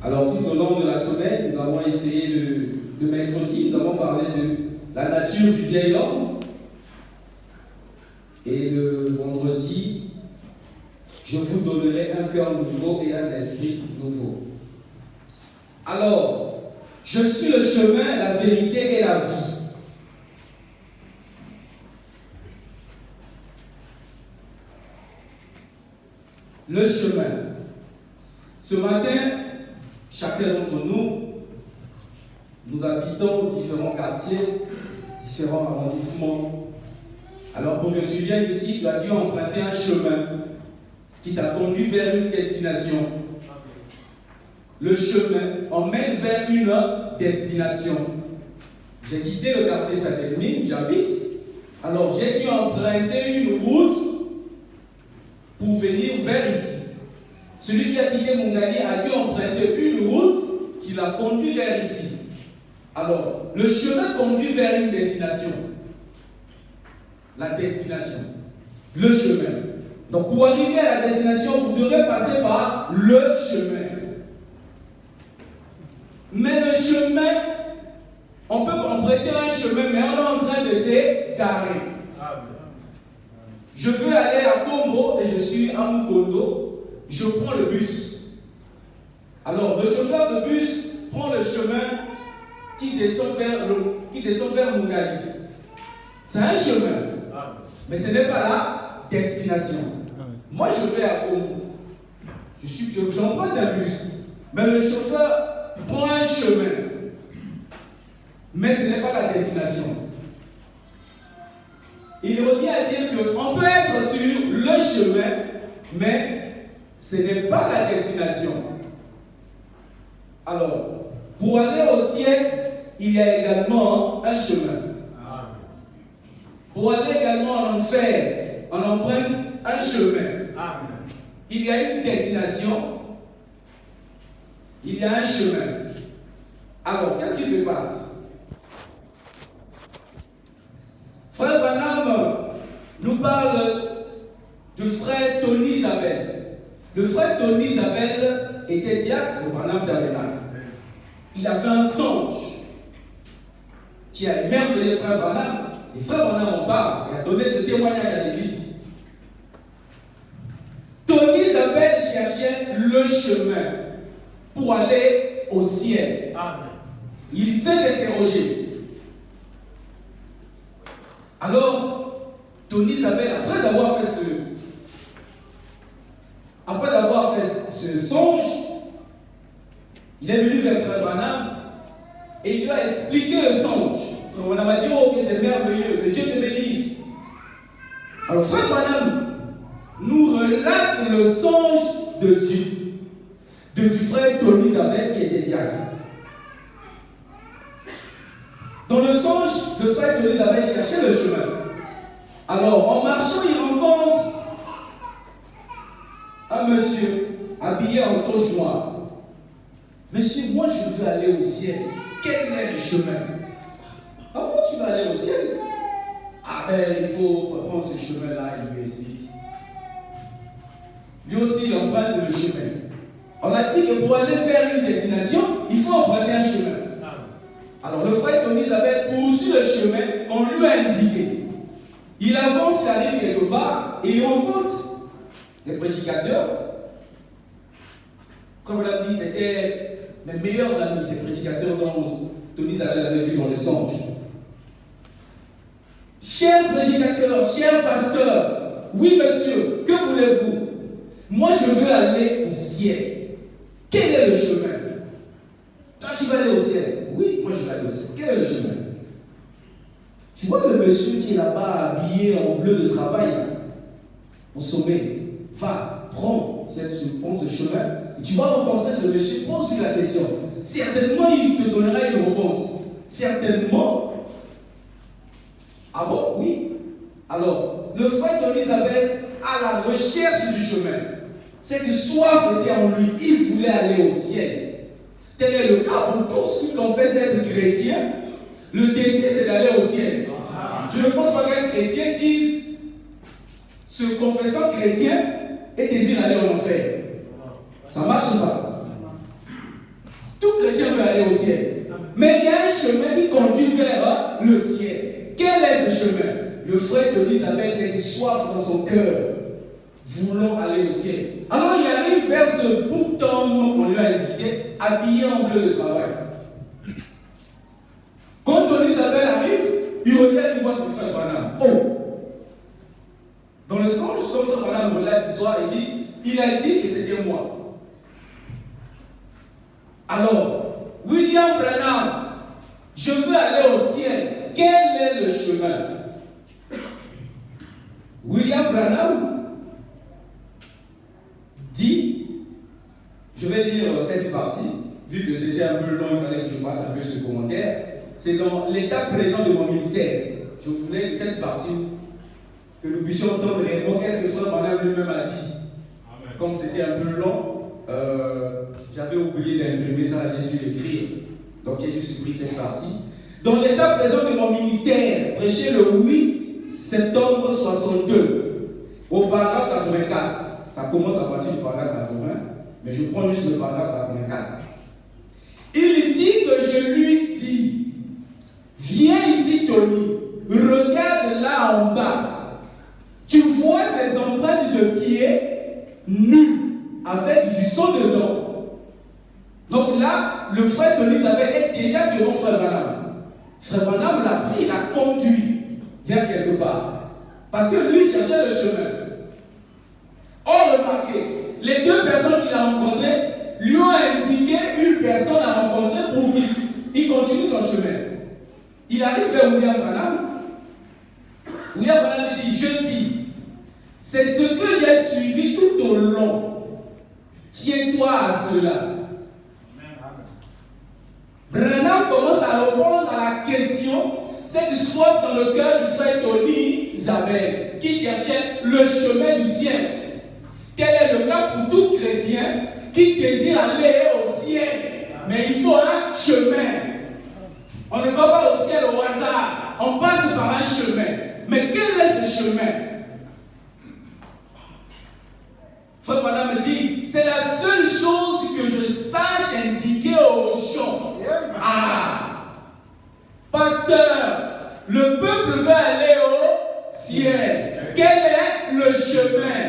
Alors tout au long de la semaine, nous avons essayé de mercredi, nous avons parlé de la nature du vieil homme. Et le vendredi, je vous donnerai un cœur nouveau et un esprit nouveau. Alors, je suis le chemin, la vérité et la vie. Le chemin. Ce matin, chacun d'entre nous, nous habitons différents quartiers, différents arrondissements. Alors pour que tu viennes ici, tu as dû emprunter un chemin qui t'a conduit vers une destination. Le chemin emmène vers une destination. J'ai quitté le quartier Saint-Denis où j'habite. Alors j'ai dû emprunter une route pour venir vers ici. Celui qui a quitté Mungali a dû emprunter une route qui l'a conduit vers ici. Alors, le chemin conduit vers une destination. La destination. Le chemin. Donc, pour arriver à la destination, vous devrez passer par le chemin. Mais le chemin, on peut emprunter un chemin, mais on est en train de s'égarer. Je veux aller à Combo et je suis à Mukondo. Je prends le bus. Alors, le chauffeur de bus prend le chemin qui descend vers Mungali. C'est un chemin, mais ce n'est pas la destination. Moi, je vais à Combo. J'emprunte un bus, mais le chauffeur prend un chemin, mais ce n'est pas la destination. Il revient à dire qu'on peut être sur le chemin, mais ce n'est pas la destination. Alors, pour aller au ciel, il y a également un chemin. Pour aller également en enfer, on emprunte un chemin. Il y a une destination, il y a un chemin. Alors, qu'est-ce qui se passe? Frère Branham nous parle de frère Tony Isabelle. Le frère Tony Isabelle était diacre au Branham Tabernacle. Il a fait un songe qui a émerveillé frère Branham. Et frère Branham en parle. Il a donné ce témoignage à l'église. Tony Isabelle cherchait le chemin pour aller au ciel. Il s'est interrogé. Alors, Tony Isabelle, après avoir fait ce songe, il est venu vers frère Branham et il lui a expliqué le songe. Frère Branham a dit: oh, que c'est merveilleux, que Dieu te bénisse. Alors, frère Branham nous relate le songe du frère Tony Isabelle qui était diacre. Dans le songe, le frère Tony Isabelle cherchait le chemin. Alors, en marchant, il rencontre un monsieur habillé en toge noire. Monsieur, moi je veux aller au ciel. Quel est le chemin? Ah bon, tu vas aller au ciel? Ah ben, il faut prendre ce chemin-là, il lui explique. Lui aussi, il emprunte le chemin. On a dit que pour aller vers une destination, il faut emprunter un chemin. Alors le frère Tony Isabelle poursuit le chemin qu'on lui a indiqué. Il avance, il arrive quelque part et il rencontre des prédicateurs. Comme on l'a dit, c'était mes meilleurs amis, ces prédicateurs dont Tony Isabelle avait vu dans le songe. Chers prédicateurs, chers pasteurs, oui monsieur, que voulez-vous? Moi je veux aller au ciel. Quel est le chemin? Toi tu vas aller au ciel? Oui, moi je vais aller au ciel. Quel est le chemin? Tu vois le monsieur qui est là-bas habillé en bleu de travail, au sommet, va, prends ce chemin, et tu vas rencontrer ce monsieur, pose-lui la question. Certainement, il te donnera une réponse. Certainement. Ah bon? Oui. Alors, le frère Tony Isabelle, à la recherche du chemin, cette soif était en lui, il voulait aller au ciel. Tel est le cas pour tous ceux qui confessent être chrétiens. Le désir, c'est d'aller au ciel. Je ne pense pas qu'un chrétien dise, se confessant chrétien, et désire aller en enfer. Ça marche pas. Tout chrétien veut aller au ciel. Mais il y a un chemin qui conduit vers le ciel. Quel est ce chemin? Le frère d'Elisabeth, c'est une soif dans son cœur. Voulons aller au ciel. Alors il arrive vers ce bouton qu'on lui a indiqué, habillé en bleu de travail. Quand Elisabeth arrive, il regarde, il voit son frère Branham. Oh! Dans le songe, son frère Branham relève le soir et dit, il a dit que c'était moi. Alors, William Branham, je veux aller au ciel. Quel est le chemin? William Branham dit, je vais lire cette partie, vu que c'était un peu long, il fallait que je fasse un peu ce commentaire. C'est dans l'état présent de mon ministère. Je voulais que cette partie, que nous puissions entendre réellement qu'est-ce que Frère Branham lui-même a dit. Amen. Comme c'était un peu long, j'avais oublié d'imprimer ça, j'ai dû l'écrire. Donc j'ai dû supprimer cette partie. Dans l'état présent de mon ministère, prêché le 8 septembre 62, au paragraphe 84. Ça commence à partir du paragraphe 80, mais je prends juste le paragraphe 84. Il dit que je lui dis, viens ici Tony, regarde là en bas. Tu vois ces empreintes de pieds nus, avec du sang dedans. Donc là, le frère d'Elisabeth est déjà devant Frère Branham. Frère Branham l'a pris, il l'a conduit vers quelque part. Parce que lui cherchait le chemin. Or, remarquez, les deux personnes qu'il a rencontrées lui ont indiqué une personne à rencontrer pour qu'il continue son chemin. Il arrive vers William Branham. William Branham dit, je dis, c'est ce que j'ai suivi tout au long. Tiens-toi à cela. Branham commence à répondre à la question, cette soif dans le cœur du frère Tony Isabelle, qui cherchait le chemin du ciel. Tel est le cas pour tout chrétien qui désire aller au ciel. Mais il faut un chemin. On ne va pas au ciel au hasard. On passe par un chemin. Mais quel est ce chemin? Frère Branham me dit, c'est la seule chose que je sache indiquer aux gens. Ah, pasteur, le peuple veut aller au ciel. Quel est le chemin?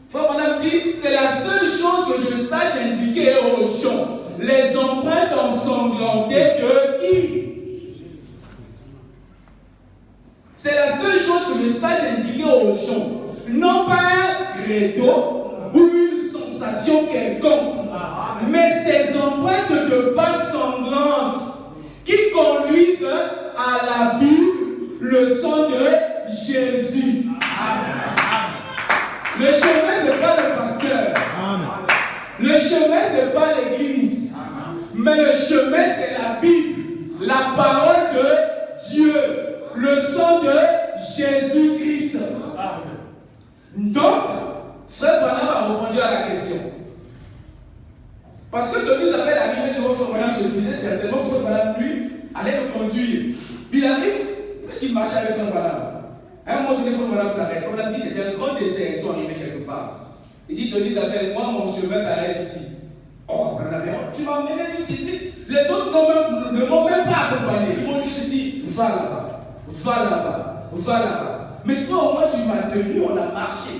Frère Branham dit, c'est la seule chose que je sache indiquer aux gens. Les empreintes ensanglantées de qui? C'est la seule chose que je sache indiquer aux gens. Non pas un credo ou une sensation quelconque, mais ces empreintes de pas sanglantes qui conduisent à la Bible, le sang de Jésus. Amen. Le chemin, ce n'est pas le pasteur. Amen. Le chemin, ce n'est pas l'église. Amen. Mais le chemin, c'est la Bible, la parole de Dieu, le sang de Jésus-Christ. Donc, Frère Branham a répondu à la question. Parce que Tony Isabelle arrivait devant Frère Branham, se disait certainement que Frère Branham, lui, allait le conduire. Il arrive, puisqu'il marchait avec Frère Branham. À un moment donné, Frère Branham s'arrête. Frère Branham dit, c'était un grand désert, ils sont arrivés quelque part. Il dit, Tony Isabelle, moi, mon chemin s'arrête ici. Oh, Branham, tu m'as emmené jusqu'ici. Les autres ne m'ont même pas accompagné. Ils m'ont juste dit, va là-bas, va là-bas, va là-bas. Mais toi, au moins, tu m'as tenu, on a marché.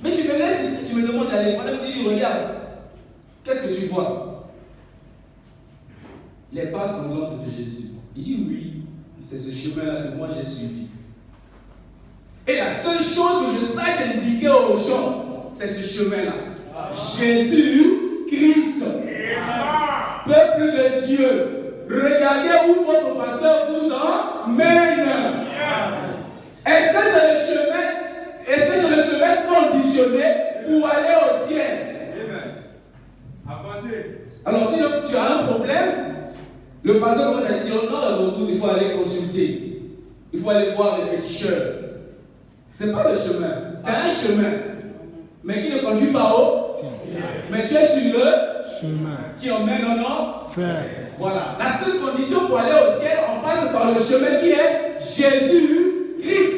Mais tu me laisses ici, tu me demandes d'aller. Madame me dit, regarde, qu'est-ce que tu vois? Les pas sanglantes de Jésus. Il dit, oui, c'est ce chemin-là que moi j'ai suivi. Et la seule chose que je sache indiquer aux gens, c'est ce chemin-là. Jésus-Christ. Peuple de Dieu, regardez où votre pasteur vous emmène. Est-ce que c'est le chemin? Est-ce que c'est le chemin conditionné pour aller au ciel? Alors si tu as un problème, le pasteur va te dire non, il faut aller consulter. Il faut aller voir les féticheurs. Ce n'est pas le chemin, c'est un chemin. Mais qui ne conduit pas au ciel. Mais tu es sur le chemin qui emmène en enfer. Voilà. La seule condition pour aller au ciel, on passe par le chemin qui est Jésus-Christ.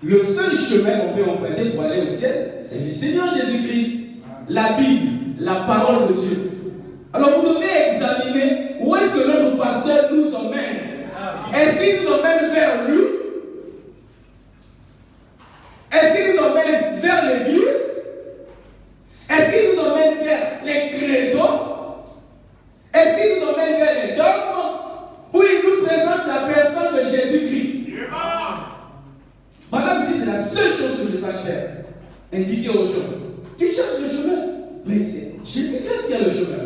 Le seul chemin qu'on peut emprunter pour aller au ciel, c'est le Seigneur Jésus-Christ. La Bible, la parole de Dieu. Alors vous devez examiner où est-ce que notre pasteur nous emmène. Est-ce qu'il nous emmène vers lui? Est-ce qu'il nous emmène vers l'église? Est-ce qu'il nous emmène vers les credos? Est-ce qu'il nous emmène vers les dogmes? Ou il nous présente la personne de Jésus-Christ? Madame dit, c'est la seule chose que je sache faire. Indiquer aux gens. Tu cherches le chemin, mais c'est Jésus-Christ qui a le chemin.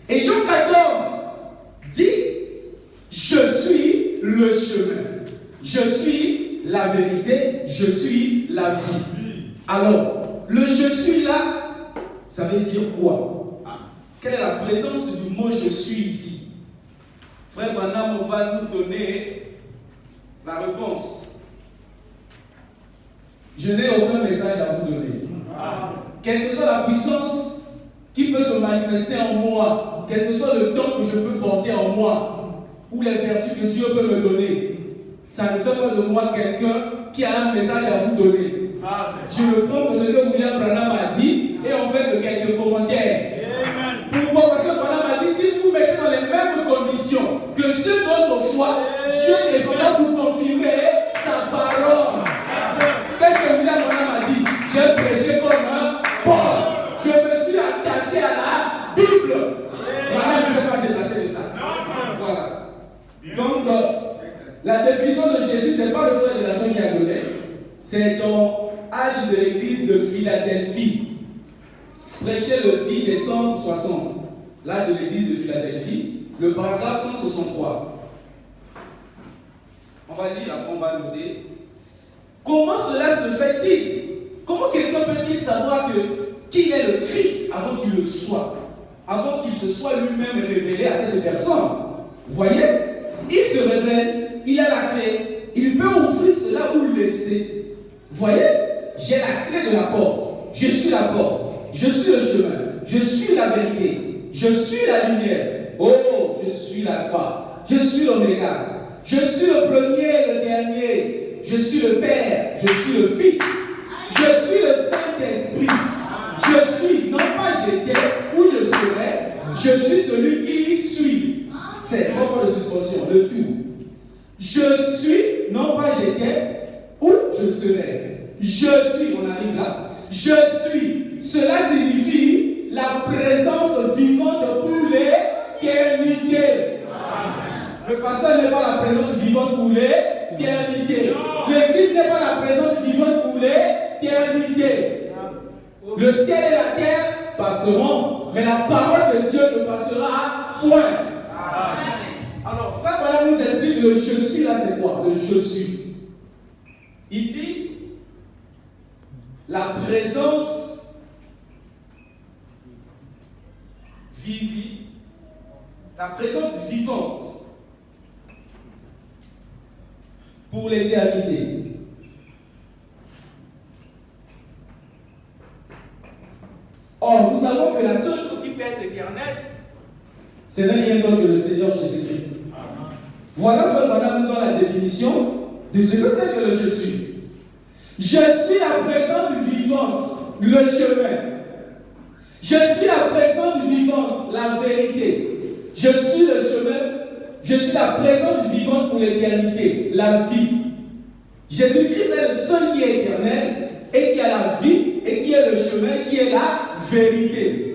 Et Jean 14 dit, je suis le chemin. Je suis la vérité. Je suis la vie. Alors, le je suis là, ça veut dire quoi? Quelle est la présence du mot je suis ici? Frère Branham va nous donner la réponse. Je n'ai aucun message à vous donner. Quelle que soit la puissance qui peut se manifester en moi, quel que soit le temps que je peux porter en moi, ou les vertus que Dieu peut me donner, ça ne fait pas de moi quelqu'un qui a un message à vous donner. Amen. Je ne prends que ce que William Branham a dit et on fait de quelques commentaires. Pourquoi? Parce que Branham a dit, si vous mettez dans les mêmes conditions que ceux d'autrefois, Dieu est là pour confirmer sa parole. Qu'est-ce que William Branham a dit? J'ai prêché comme un Paul. Je me suis attaché à la Bible. Branham ne fait pas dépasser de ça. Voilà. Donc, la définition de Jésus, ce n'est pas le frère de la sœur qui a donné. C'est dans H de l'église de Philadelphie. Prêché le 10 décembre 60. L'âge de l'église de Philadelphie, le paragraphe 163. On va lire, après on va noter. Comment cela se fait-il? Comment quelqu'un peut-il savoir qu'il est le Christ avant qu'il le soit? Avant qu'il se soit lui-même révélé à cette personne? Vous voyez? Il se révèle, il a la clé, il peut ouvrir cela ou le laisser. Vous voyez? J'ai la clé de la porte, je suis la porte, je suis le chemin, je suis la vérité, je suis la lumière. Oh, je suis l'alpha, je suis l'oméga, je suis le premier et le dernier, je suis le Père, je suis le Fils, je suis le Saint-Esprit, je suis, non pas j'étais ou je serai, je suis celui qui suit. C'est propre de suspension, le tout. Je suis, non pas j'étais ou je serai. Je suis, on arrive là. Je suis. Cela signifie la présence vivante pour l'éternité. Le pasteur n'est pas la présence vivante pour l'éternité. L'église n'est pas la présence vivante pour l'éternité. Le ciel et la terre passeront, mais la parole de Dieu ne passera point. Alors, frère, voilà, nous explique le je suis là, c'est quoi? Le je suis. Il dit la présence la présence vivante pour l'éternité. Or, nous savons que la seule chose qui peut être éternelle, ce n'est rien d'autre que le Seigneur Jésus-Christ. Voilà ce qu'on nous donne la définition de ce que c'est que le je suis. Je suis la présence vivante, le chemin. Je suis la présence vivante, la vérité. Je suis le chemin. Je suis la présence vivante pour l'éternité, la vie. Jésus-Christ est le seul qui est éternel et qui a la vie et qui est le chemin, qui est la vérité.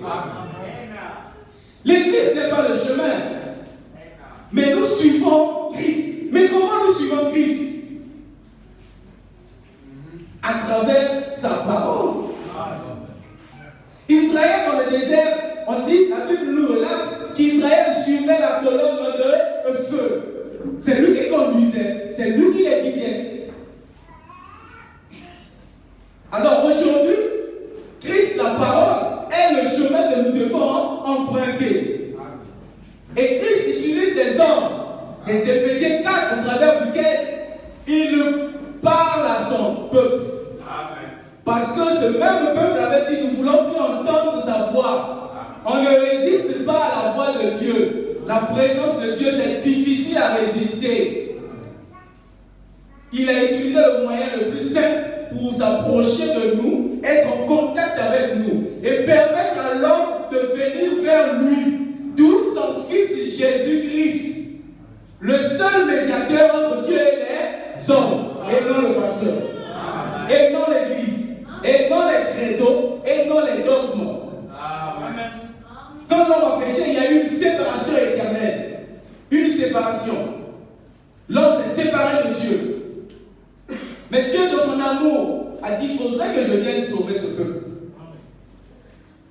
L'Église n'est pas le chemin, mais nous suivons Christ. Mais comment nous suivons Christ? À travers sa parole. Israël dans le désert, on dit, la Bible nous relate qu'Israël suivait la colonne de feu. C'est lui qui conduisait, c'est lui qui les guidait. Alors aujourd'hui, Christ, la parole, est le chemin que nous devons emprunter. Et Christ utilise des hommes, des Éphésiens 4, au travers duquel il parle à son peuple. Parce que ce même peuple avait dit, nous voulons plus entendre sa voix. On ne résiste pas à la voix de Dieu. La présence de Dieu, c'est difficile à résister. Il a utilisé le moyen le plus simple pour s'approcher de nous, être en contact avec nous et permettre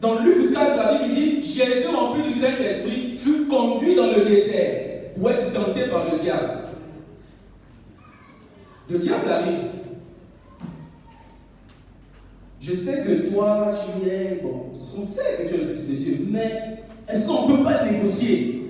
Dans Luc 4, la Bible dit, Jésus, rempli du Saint-Esprit, fut conduit dans le désert pour être tenté par le diable. Le diable arrive. Je sais que toi, tu es, bon, on sait que tu es le Fils de Dieu, mais est-ce qu'on ne peut pas négocier?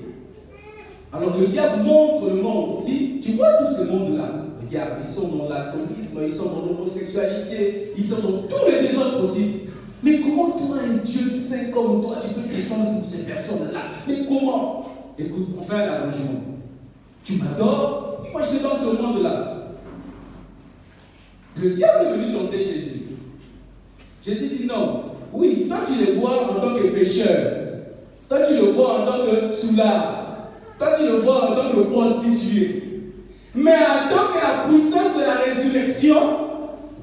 Alors le diable montre le monde, il dit, tu vois tout ce monde-là, regarde, ils sont dans l'alcoolisme, ils sont dans l'homosexualité, ils sont dans tous les désordres possibles. Mais comment toi, un Dieu saint comme toi, tu peux descendre pour ces personnes-là? Mais comment? Écoute, on fait un arrangement. Tu m'adores, et moi je te donne ce monde-là. Le diable est venu tenter Jésus. Jésus dit non. Oui, toi tu le vois en tant que pécheur. Toi tu le vois en tant que soulard. Toi tu le vois en tant que prostituée. Mais en tant que la puissance de la résurrection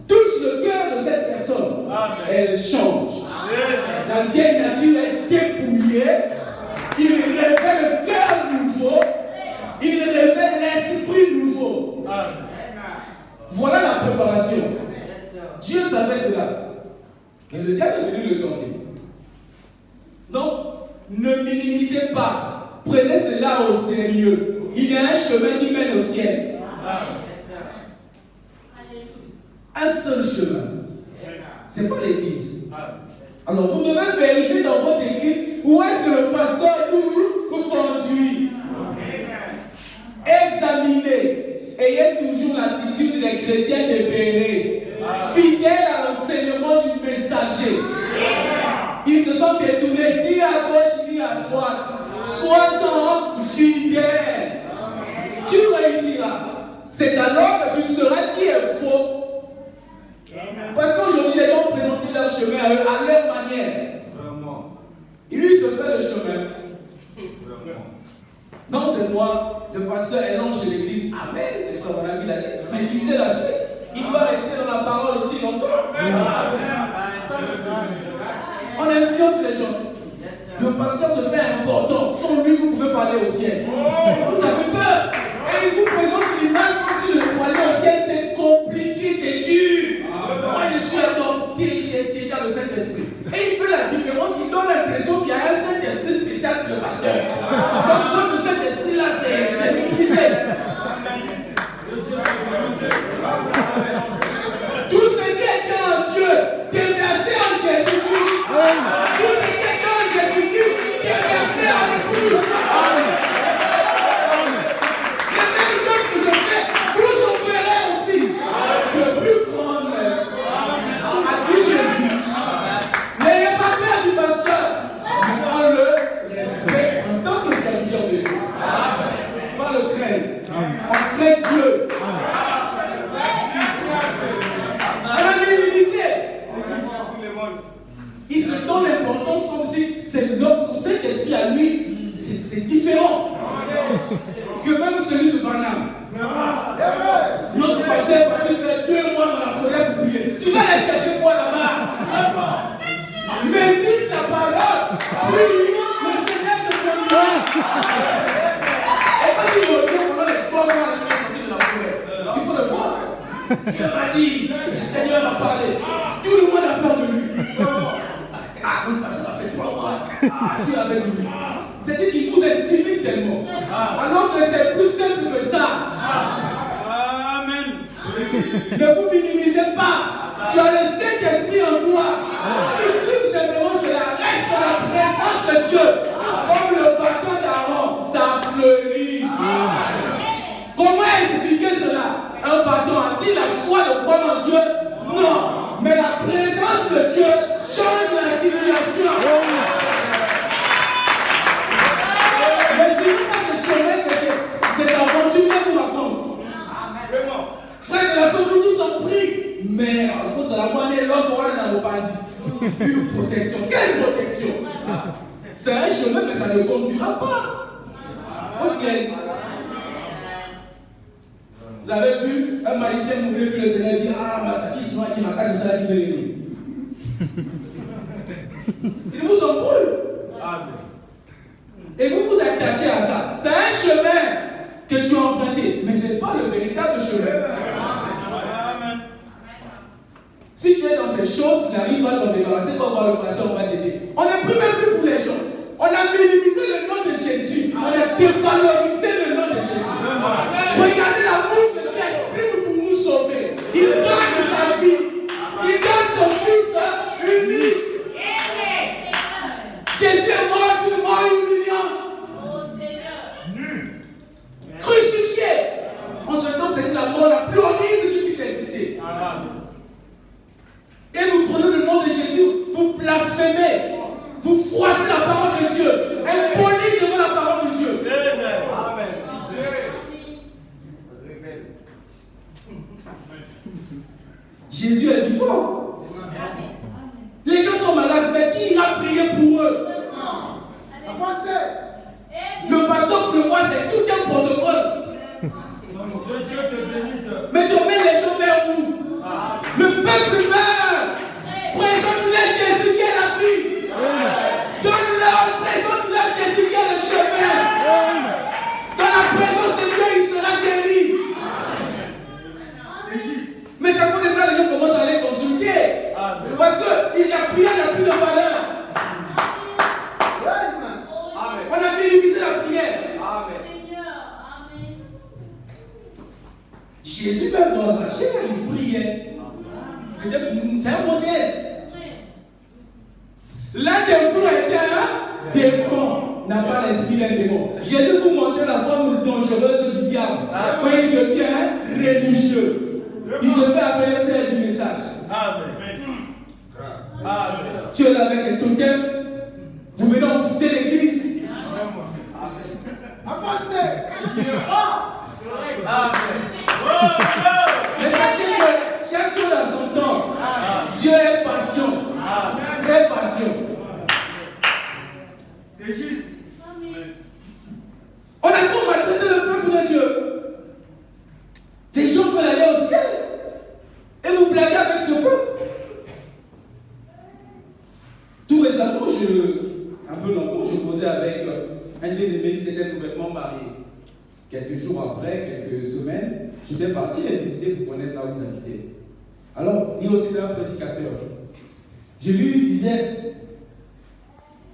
touche le cœur de cette personne, amen, elle change. Amen. La vieille nature est dépouillée. Il révèle le cœur nouveau. Il révèle l'esprit nouveau. Amen. Voilà la préparation. Dieu savait cela. Et le diable est venu le tenter. Donc, ne minimisez pas. Prenez cela au sérieux. Il y a un chemin qui mène au ciel. Un seul chemin. Ce n'est pas l'église. Alors, vous devez vérifier dans votre église où est-ce que le pasteur vous conduit. Examinez. Ayez toujours l'attitude des chrétiens libérés, fidèles à l'enseignement du messager. Ils se sont détournés ni à gauche ni à droite. Sois-en fidèle. Tu réussiras. C'est alors que tu sauras qui est faux. Parce qu'aujourd'hui, les gens ont présenté leur chemin à eux, à leur manière. Et lui, il se fait le chemin. Non, c'est moi, le pasteur est l'ange de l'église. Amen, c'est frère mon ami, il a dit. Mais lisez la suite. Il doit rester dans la parole aussi longtemps. On influence les gens. Le pasteur se fait important. Sans lui, vous pouvez parler au ciel. Vous avez peur. Et il vous présente l'image comme si le parler au ciel, c'est compliqué, c'est dur. Moi, je suis adopté, j'ai déjà le Saint-Esprit. Et il fait la différence, il donne l'impression qu'il y a un Saint-Esprit spécial pour le pasteur. Donc, votre Saint-Esprit là, c'est minimisé. Tout ce qui est en Dieu, déversé en Jésus-Christ. Tout ce qui est en Jésus-Christ, déversé en l'épouse. Les mêmes choses que je fais, vous en ferez aussi. De plus grande. A dit Jésus. N'ayez pas peur du pasteur. On le respecte en tant que serviteur de Dieu. Pas le craindre. On craint Dieu. Il se donne l'importance comme si c'est l'homme, son Saint-Esprit à lui, c'est différent que même celui de Branham. Notre pasteur est parti faire 2 mois dans la forêt pour prier. Tu vas aller chercher quoi là-bas? Médite la parole. Oui, le Seigneur te conduira. Et quand il revient pendant les 3 mois qu'il est sorti de la forêt, il faut le voir. Dieu m'a dit, le Seigneur m'a parlé. Tout le monde a peur de lui. Ah, le pasteur a fait 3 mois. Ah, Dieu est avec lui. C'est-à-dire qu'il vous intimide tellement. Alors que c'est plus simple que ça. Amen. Ne vous minimisez pas. Tu as le Saint-Esprit en toi. Tu simplement, c'est la reste de la présence de Dieu. Comme le bâton d'Aaron, ça a fleuri. Comment expliquer cela? Un bâton a-t-il la foi de croire en Dieu? Non. Mais la présence de Dieu change la situation. Mais si vous pas ce chemin que c'est aventure que vous raconte. Frère de la sauce, nous sommes pris. Mais il faut se la moiner l'autre pour aller dans vos bandits. Une protection. Quelle protection? C'est un chemin, mais ça ne conduira pas au ciel. Vous avez vu un magicien mourir, puis le Seigneur dit, ah, Masaki, sinon, qui m'a cassé ça, qui veut l'aimer. Il vous embrouille. Et vous vous attachez à ça. C'est un chemin que tu as emprunté, mais ce n'est pas le véritable chemin. Si tu es dans ces choses, tu n'arrives pas à t'en débarrasser, pas voir le pasteur, on va t'aider. On Jésus est mort d'une mort humiliante. Crucifié. En ce temps, c'était la mort la plus horrible qui puisse exister. Et vous prenez le nom de Jésus, vous blasphémez, vous froissez la parole de Dieu, impoli devant la parole de Dieu. Amen. Jésus est vivant. Les gens sont malades, mais qui ira prier pour eux? Le pasteur pour le voir, c'est tout un protocole. Mais tu mets les gens vers où? Le peuple meurt. Présente-leur Jésus qui est la vie. Donne-leur, présente-leur Jésus qui est le chemin. Dans la présence de Dieu, il sera guéri. Mais c'est à cause de ça que les gens commencent à les consulter. Parce que la prière n'a plus de valeur. On a minimisé la prière. Jésus, même dans sa chair, il priait. C'est un modèle. L'un des fruits était un démon. N'a pas l'esprit d'un démon. Jésus vous montrait la forme dangereuse du diable. Quand il devient religieux, il se fait appeler frère du message. Tu es là avec un totem. Vous venez envoûter l'église. Mais sachez que chaque chose a son temps. Dieu est patient. Très patient. C'est juste. On a trop maltraité le peuple de Dieu. Les gens veulent aller au ciel. Et vous blaguez avec ce peuple. Tout récemment, un peu longtemps, je causais avec un bien-aimé qui s'était nouvellement marié. Quelques jours après, quelques semaines, j'étais parti les visiter pour connaître là où ils habitaient. Alors, lui aussi c'est un prédicateur. Je lui disais,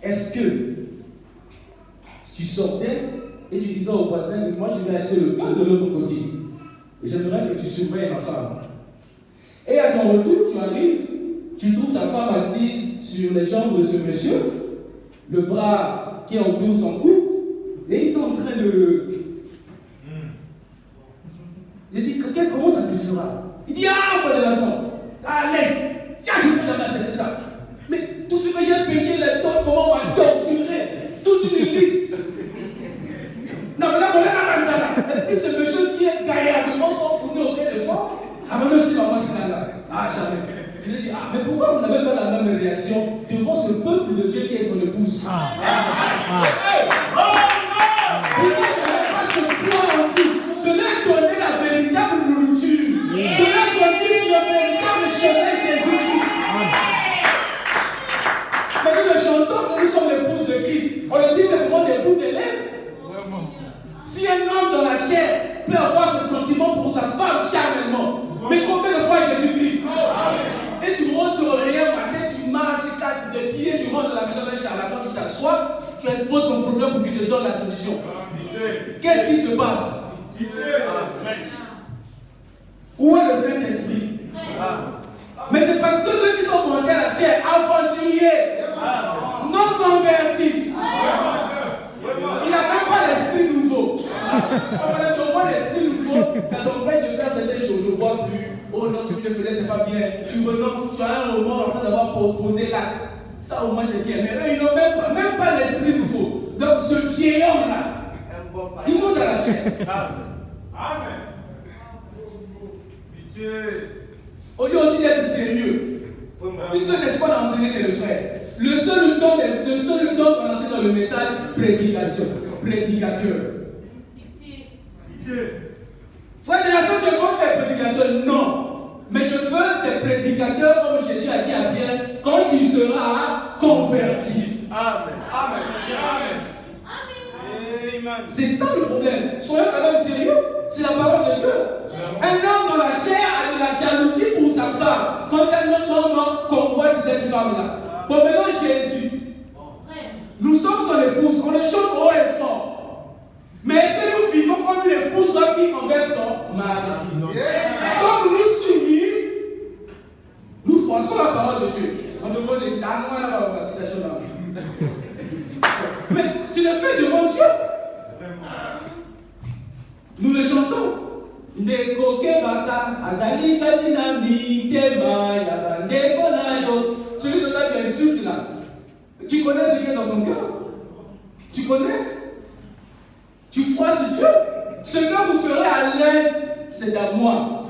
est-ce que tu sortais et tu disais au voisin, moi je vais acheter le pain de l'autre côté. Et j'aimerais que tu surveilles ma femme. Et à ton retour, tu arrives, tu trouves ta femme assise sur les jambes de ce monsieur, le bras qui entoure son cou, et ils sont en train de... Il dit, comment ça te fera? Il dit, frère de la soeur, laisse, tiens, je ne peux jamais accepter ça. Mais tout ce que j'ai payé, les temps, comment on va torturer, toute une liste. Non, mais là, on est là. Et puis ce monsieur qui est gaillardement sont fournis auprès de soi. Maman, si maman, c'est là. Jamais. Je lui dis, mais pourquoi vous n'avez pas la même réaction devant ce peuple de Dieu qui est son épouse? Pourquoi vous n'avez pas ce poids en vous de leur donner la véritable nourriture, de leur donner le véritable chemin Jésus-Christ? Mais nous le chantons que nous sommes l'épouse de Christ. On le dit simplement des bouts des lèvres. Si un homme dans la chair peut avoir ce sentiment pour sa femme charnellement, mais combien de fois Jésus-Christ? Et tu montes sur l'oreiller matin, tu marches 4 de pieds, tu rentres dans la maison d'un charlatan, tu t'assois, tu exposes ton problème pour qu'il te donne la solution. Qu'est-ce qui se passe? Où est le Saint-Esprit? Mais c'est parce que ceux qui sont montés à la chair, aventuriers, non convertis, il n'a même pas l'esprit nouveau. Quand on a l'esprit nouveau, ça t'empêche de faire certaines choses. Je vois plus. Oh non, ce que tu faisais, c'est pas bien. Tu renonces, tu as un remords après avoir posé l'acte. Ça au moins c'est bien. Mais eux, ils n'ont même pas l'esprit nouveau. Donc ce vieil homme-là, il monte à la chair. Amen. Au lieu aussi d'être sérieux, puisque c'est ce qu'on a enseigné chez le frère. Le seul don qu'on enseigne dans le message, prédication, prédicateur. Frère de la soeur, tu es contre les prédicateurs? Non. Mais je veux ces prédicateurs, comme Jésus a dit à Pierre, quand tu seras converti. Amen. Amen. Amen. C'est ça le problème. Soyons quand même sérieux. C'est la parole de Dieu. Un homme dans la chair a de la jalousie pour sa femme. Quand un autre homme convoite cette femme-là. Bon, maintenant Jésus. Nous sommes son épouse. On le chante haut et fort. Mais est-ce que nous vivons comme une épouse doit vivre envers son mari? Sommes-nous soumises? Nous forçons la parole de Dieu. On demande des citation là. connais ce qui est dans son cœur. Tu connais. Tu crois sur Dieu. Ce que vous ferez à l'aide, c'est à moi.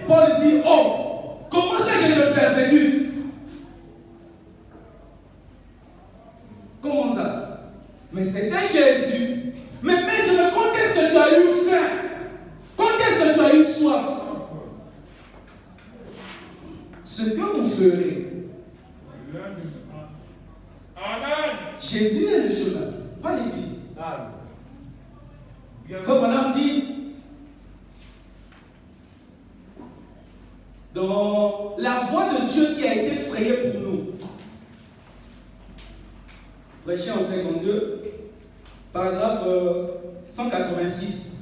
Paul dit, oh, comment ça je le persécute? Comment ça? Mais c'était Jésus. Mais maître, quand est-ce que tu as eu faim? Quand est-ce que tu as eu soif? Ce que vous ferez. Amen. Jésus est le chemin, pas l'église. Frère Branham dit, dans la voie de Dieu qui a été frayée pour nous, prêché en 52, paragraphe 186.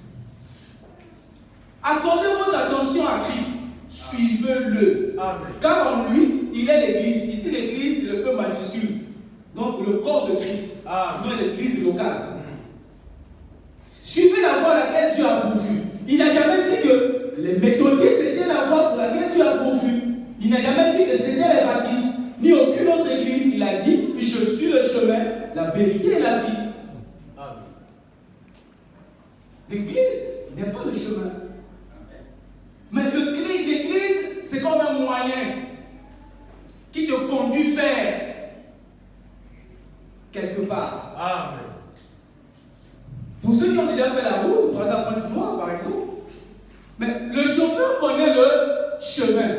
Accordez votre attention à Christ, suivez-le. Car en lui, il est l'église. Ici, l'église, c'est le peu majuscule. Donc, le corps de Christ, non l'église locale. Suivez la voie à laquelle Dieu a pourvu. Il n'a jamais dit que les méthodistes c'était la voie pour laquelle Dieu a pourvu. Il n'a jamais dit que c'était les baptistes, ni aucune autre église. Il a dit, je suis le chemin, la vérité et la vie. L'église n'est pas le chemin. Mais l'église, c'est comme un moyen qui te conduit vers quelque part. Amen. Pour ceux qui ont déjà fait la route, par exemple, Pointe-Noire, par exemple, mais le chauffeur connaît le chemin.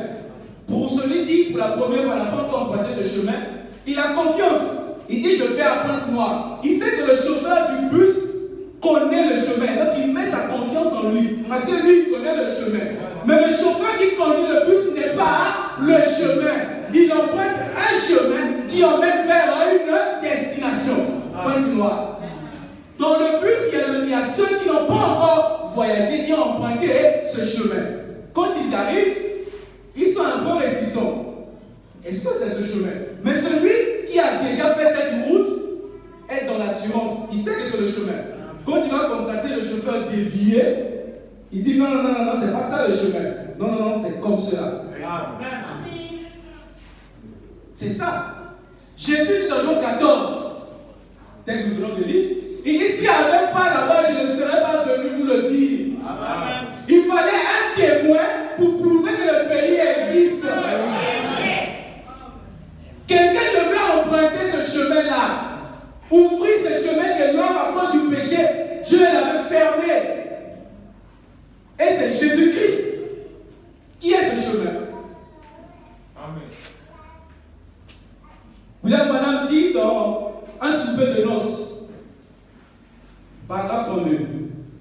Pour celui qui, pour la première fois, n'a pas encore emprunté ce chemin, il a confiance. Il dit, je vais à Pointe-Noire. Il sait que le chauffeur du bus connaît le chemin. Donc, il met sa confiance en lui. Parce que lui, il connaît le chemin. Mais le chauffeur qui conduit le bus n'est pas le chemin. Il emprunte un chemin qui emmène vers une destination. Pointe-Noire. Dans le bus, il y a ceux qui n'ont pas encore voyagé ni emprunté ce chemin. Quand ils arrivent, ils sont un peu réticents. Est-ce que c'est ce chemin? Mais celui qui a déjà fait cette route est dans l'assurance. Il sait que c'est le chemin. Quand il va constater le chauffeur dévié, il dit non, c'est pas ça le chemin. Non, c'est comme cela. C'est ça. Jésus dit dans Jean 14, tel que nous venons de lire, il dit, s'il n'y avait pas là-bas, je ne serais pas venu vous le dire. Amen. Il fallait un témoin pour prouver que le pays existe. Quelqu'un devait emprunter ce chemin-là, ouvrir ce chemin que l'homme, à cause du péché, Dieu l'avait fermé. Et c'est Jésus-Christ. Qui est ce chemin? Amen. William Branham dit dans un souper de noces, paragraphe 32.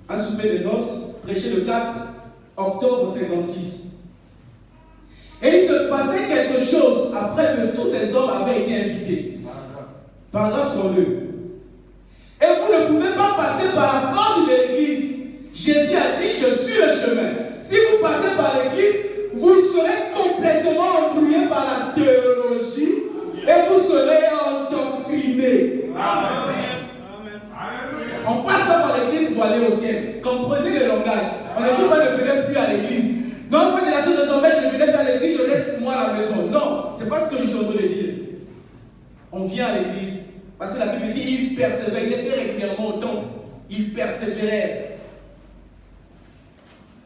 Un souper de noces, prêché le 4 octobre 56. Et il se passait quelque chose après que tous ces hommes avaient été invités. Paragraphe 32. Et vous ne pouvez pas passer par la porte de l'église. Jésus a dit, je suis le chemin. Si vous passez par l'église, vous serez complètement embrouillé par la théologie et vous serez endoctriné. Amen. On passe pas par l'église pour aller au ciel. Comprenez le langage. On ne dit pas ne venez plus à l'église. Non, quand il a chose désormais, je ne venais pas à l'église, je reste moi à la maison. Non, c'est pas ce que je suis en train de dire. On vient à l'église. Parce que la Bible dit, ils persévèrent. Ils étaient régulièrement au temple. Ils persévèrent.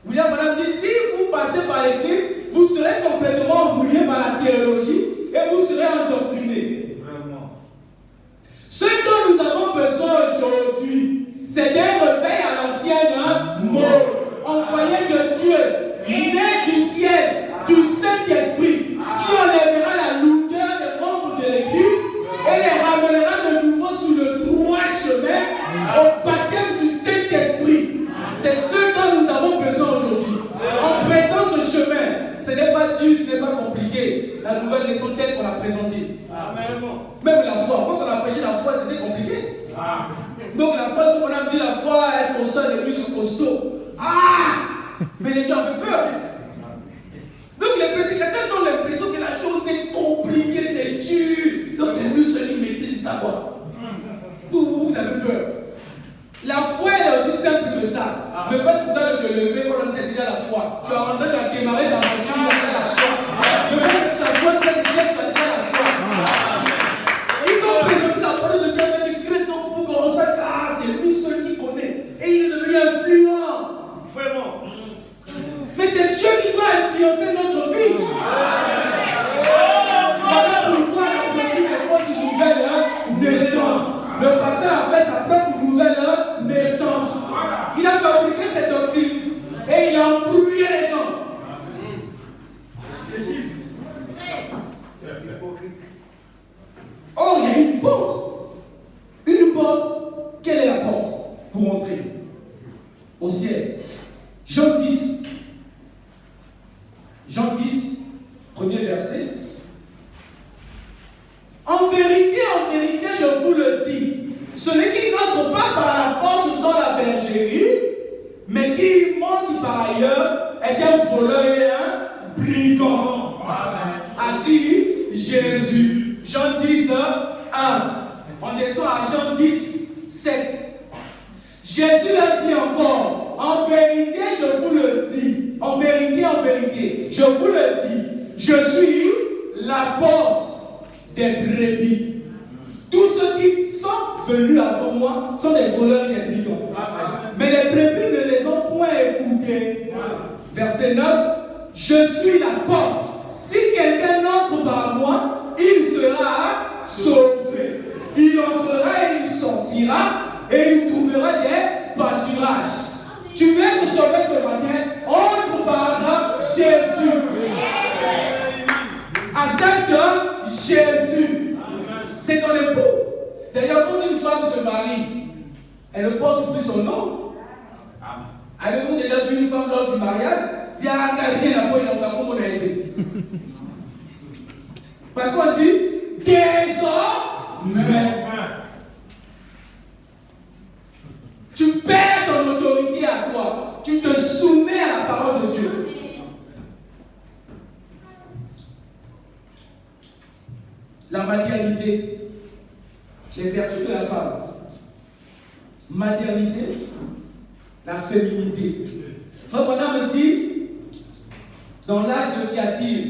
William Branham dit, si vous passez par l'église, vous serez complètement embrouillé par la théologie et vous serez endoctriné. Vraiment. Ce dont nous avons besoin aujourd'hui, c'est d'un réveil à l'ancienne mode, envoyé de Dieu, né du ciel, du Saint-Esprit, qui enlèvera la lourdeur des membres de l'église et les ramènera de nouveau sur le droit chemin au baptême du Saint-Esprit. C'est ce dont nous avons besoin aujourd'hui. En prêtant ce chemin, ce n'est pas dur, ce n'est pas compliqué. La nouvelle leçon telle qu'on l'a présentée. Même la foi, quand on a prêché la foi, c'était compliqué. Donc la foi, on a dit la foi est constante, les muscles costauds. Mais les gens ont peur. Donc les prédicateurs ont l'impression que la chose est compliquée, c'est dur. Donc c'est lui seul qui maîtrise ça quoi. Vous avez peur. La foi est aussi simple que ça. Le fait de te lever, c'est déjà la foi. Tu as rentré, tu as démarré ta voiture, tu as fait la foi. Le fait que ta foi, c'est déjà la foi. Ils ont porte. Une porte, quelle est la porte pour entrer au ciel? Jean 10. Jean 10, premier verset. En vérité, je vous le dis, celui qui n'entre pas par la porte dans la bergerie, mais qui monte par ailleurs, est un voleur et un brigand. A dit Jésus. Jean 10, 1. On descend à Jean 10, 7. Jésus leur dit encore, en vérité, je vous le dis, en vérité, je vous le dis, je suis la porte des brebis. Tous ceux qui sont venus avant moi sont des voleurs et des brigands. Mais les brebis ne les ont point écoutés. Verset 9, je suis la porte. Si quelqu'un entre par moi, il sera sauvé. Il entrera et il sortira et il trouvera des pâturages. Tu veux te sauver ce matin? Entre par Jésus. Accepte Jésus. C'est ton époux. D'ailleurs, quand une femme se marie, elle ne porte plus son nom. Avez-vous déjà vu une femme lors du mariage? Dis à la peau, il a comme on a été. Parce qu'on dit désormais. Tu perds ton autorité à toi. Tu te soumets à la parole de Dieu. La maternité, les vertus de la femme. Maternité, la féminité. Frère Branham me dit, dans l'âge de Thyatire,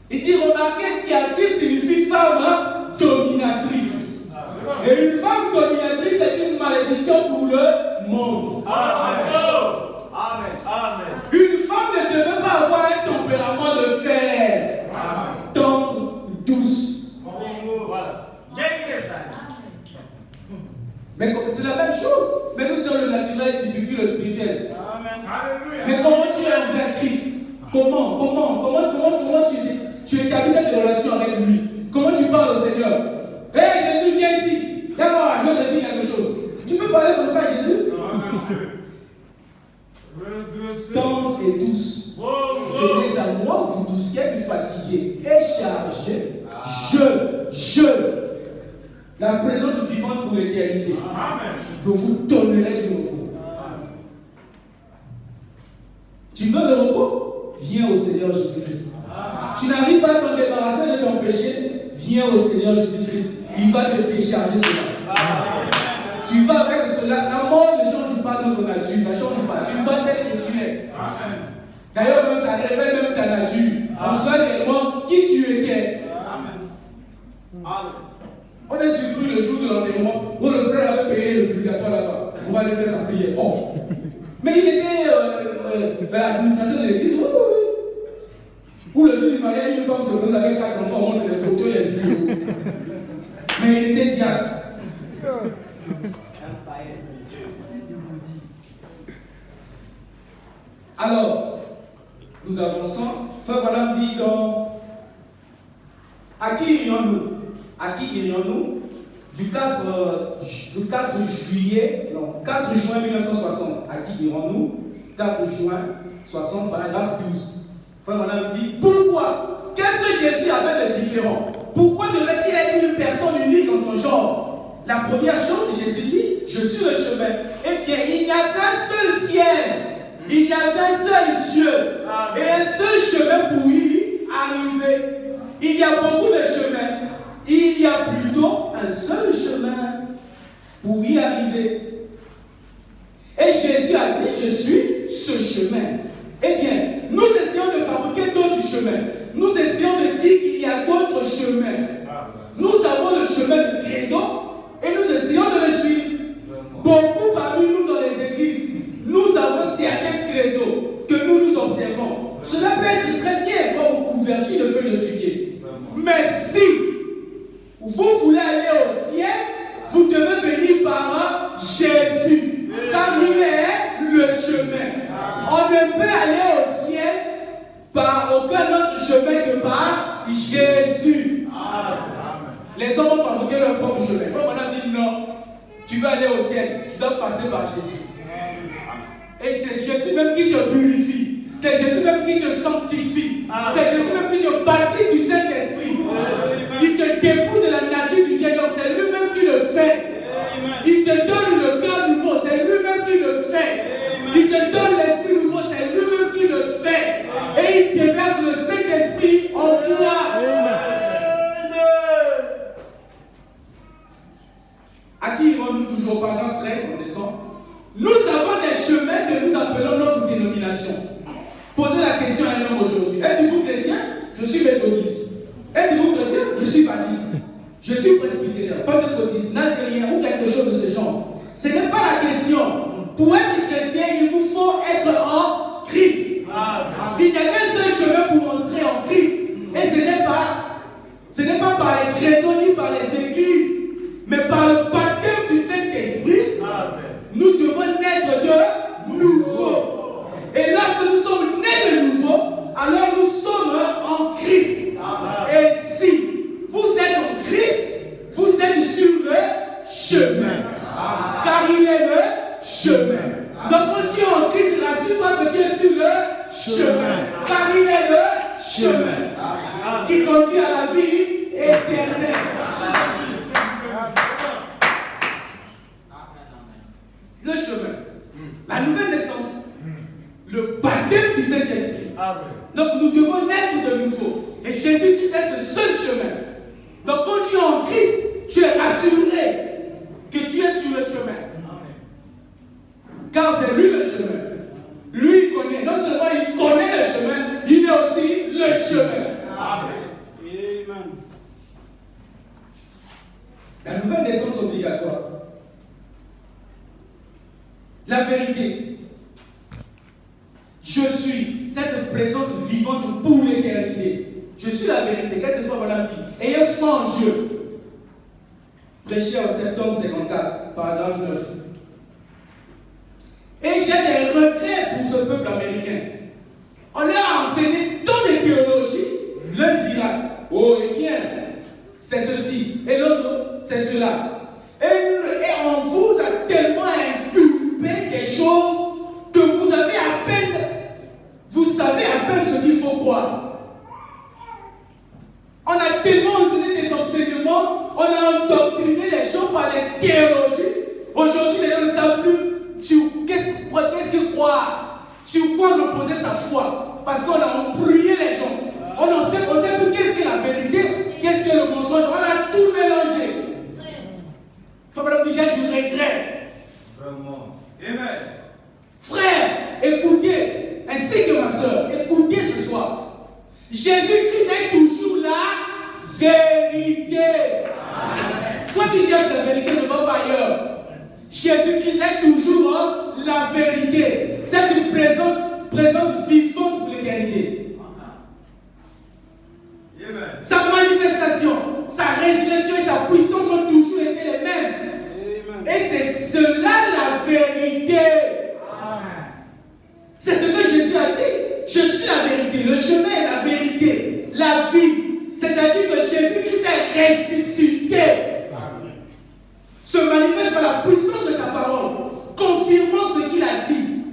il dit, remarquez, Thyatire signifie femme dominatrice. Et une femme dominatrice est une malédiction pour le monde. Amen. Amen. Une femme ne devait pas avoir un tempérament de fer. Tendre, douce. Mais c'est la même chose. Mais nous disons le naturel typifie le spirituel. Mais comment tu es envers Christ? Comment tu établis cette relation avec lui? Comment tu parles au Seigneur? Hé Jésus, viens ici. D'accord, je vais te dire quelque chose. Tu peux parler comme ça à Jésus? Tendre et douce. Venez à moi, vous tous qui êtes fatigués et chargés. La présence vivante pour l'éternité. Je vous donnerai du repos. Tu veux le repos? Viens au Seigneur Jésus-Christ. Tu n'arrives pas à t'en débarrasser de ton péché? Viens au Seigneur Jésus-Christ. Il va te décharger cela. Tu vas avec cela. La mort ne change pas notre nature. Ça ne change pas. Tu vas tel que tu es. D'ailleurs, même ça révèle même ta nature. On sait réellement qui tu étais. On est surpris le jour de l'enterrement où le frère avait payé le purgatoire là-bas. On va aller faire sa prière. Oh. Mais il était l'administrateur de l'église. Où le jour du mariage, une femme se pose avec 4 enfants, on montre les photos et les vidéos. Mais il était diable. Alors, nous avançons. Frère Branham dit donc, à qui irions-nous? À qui irions-nous? Du 4 juin 1960. À qui irons-nous? 4 juin 60, paragraphe 12. Frère Branham dit, pourquoi? Qu'est-ce que Jésus avait de différent? Pourquoi devait-il être une personne unique en son genre? La première chose, Jésus dit, je suis le chemin. Eh bien, il n'y a qu'un seul ciel. Il n'y a qu'un seul Dieu. Et un seul chemin pour y arriver. Il y a beaucoup de chemins. Il y a plutôt un seul chemin pour y arriver. Et Jésus a dit, je suis ce chemin. Eh bien, nous essayons de fabriquer d'autres chemins. Nous essayons de dire qu'il y a d'autres chemins. Nous avons le chemin du credo et nous essayons de le suivre. Beaucoup parmi nous dans les églises, nous avons certains credos que nous observons. Cela peut être très bien comme couverture de feuilles de figuier. Mais si vous voulez aller au ciel, vous devez venir par Jésus. Car il est le chemin. On ne peut aller au ciel par aucun autre chemin que par Jésus. Les hommes ont fabriqué leur propre chemin. Frère Branham dit non, tu veux aller au ciel, tu dois passer par Jésus. Et c'est Jésus même qui te purifie. C'est Jésus même qui te sanctifie. C'est Jésus même qui te baptise du Saint-Esprit. Il te dépouille de la nature du vieil homme. C'est lui-même qui le fait. Il te donne le cœur nouveau. C'est lui-même qui le fait. Il te donne l'esprit nouveau. C'est lui-même qui le fait. Et il déverse le Saint-Esprit en toi. À qui irons-nous toujours? Au paragraphe 13, on descend. Nous avons des chemins que nous appelons notre dénomination. Posez la question à un homme aujourd'hui. Êtes-vous chrétien? Je suis méthodiste. Êtes-vous chrétien? Je suis baptiste. Je suis presbytérien, pentecôtiste, nazérien ou quelque chose de ce genre. Ce n'est pas la question. Pour être chrétien, il vous faut être en Christ. Il n'y a qu'un seul chemin pour entrer en Christ. Et ce n'est pas par les créneaux ni par les églises, mais par le baptême du Saint-Esprit. Nous devons naître de nouveau. Et lorsque nous sommes nés de nouveau, alors nous sommes en Christ. Et si vous êtes en Christ, vous êtes sur le chemin. Car il est le chemin. Donc quand tu es en Christ, rassure-toi que tu es sur le chemin. Car il est le chemin qui conduit à la vie éternelle. Le chemin, la nouvelle naissance, le baptême du Saint-Esprit. Donc nous devons naître de nouveau. Et Jésus-Christ est ce seul chemin. Donc quand tu es en Christ, tu es rassuré que tu es sur le chemin. Car c'est lui le chemin. Lui il connaît, non seulement il connaît le chemin, il est aussi le chemin. Amen. La nouvelle naissance obligatoire. La vérité. Je suis cette présence vivante pour l'éternité. Je suis la vérité. Qu'est-ce que Madame dit? Ayez foi en Dieu. Prêché en septembre 54, paragraphe 9. Et j'ai des regrets pour ce peuple américain. On leur a enseigné tant de théologie. L'un dira, oh, eh bien, c'est ceci. Et l'autre, c'est cela. Et on vous a tellement inculpé des choses que vous avez à peine, vous savez à peine ce qu'il faut croire. On a tellement donné des enseignements, on a endoctriné les gens par les théologies. Aujourd'hui, les gens ne savent plus sur qu'est-ce que croire, sur quoi reposer sa foi. Parce qu'on a embrouillé les gens. On ne sait plus qu'est-ce que la vérité, qu'est-ce que le mensonge. On a tout mélangé. Comme on dit, j'ai du regret. Vraiment. Amen. Frère, écoutez, ainsi que ma soeur, écoutez ce soir. Jésus-Christ est toujours la vérité. Amen. Toi qui cherches la vérité, ne va pas ailleurs. Jésus-Christ est toujours la vérité. C'est une présence vivante pour l'éternité. Sa manifestation, sa résurrection et sa puissance ont toujours été les mêmes. Amen. Et c'est cela la vérité. Amen. C'est ce que Jésus a dit. Je suis la vérité, le chemin est la vérité, la vie. C'est-à-dire que Jésus-Christ est ressuscité. Amen. Se manifeste par la puissance de sa parole, confirmant ce qu'il a dit.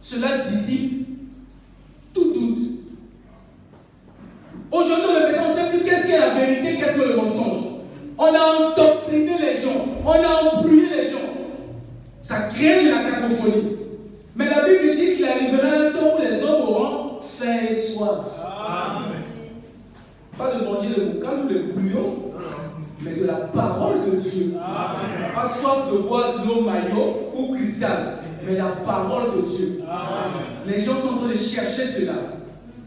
Cela dissipe tout doute. Aujourd'hui, on ne sait plus qu'est-ce qu'est la vérité, qu'est-ce que le mensonge. On a endoctriné les gens, on a embrouillé les gens. Ça crée de la cacophonie. Mais la Bible dit qu'il arrivera un temps où les hommes auront faim et soif. Amen. Pas de manger le boucan ou le bouillon, mais de la parole de Dieu. Amen. Pas soif de boire de l'eau maillot ou cristal, mais la parole de Dieu. Amen. Les gens sont en train de chercher cela.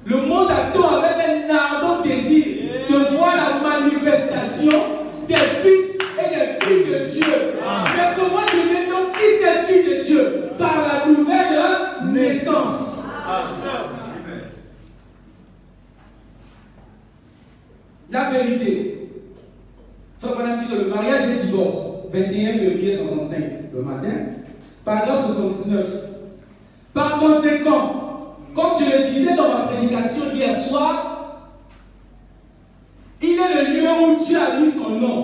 Le monde attend avec un ardent désir de voir la manifestation des fils et des filles de Dieu. Amen. Mais comment devenir fils et filles de Dieu? Par la nouvelle naissance. Amen. La vérité. Frère Branham dit que le mariage et le divorce, 21 février 65, le matin, paragraphe 79. Par conséquent, comme je le disais dans ma prédication hier soir, il est le lieu où Dieu a mis son nom,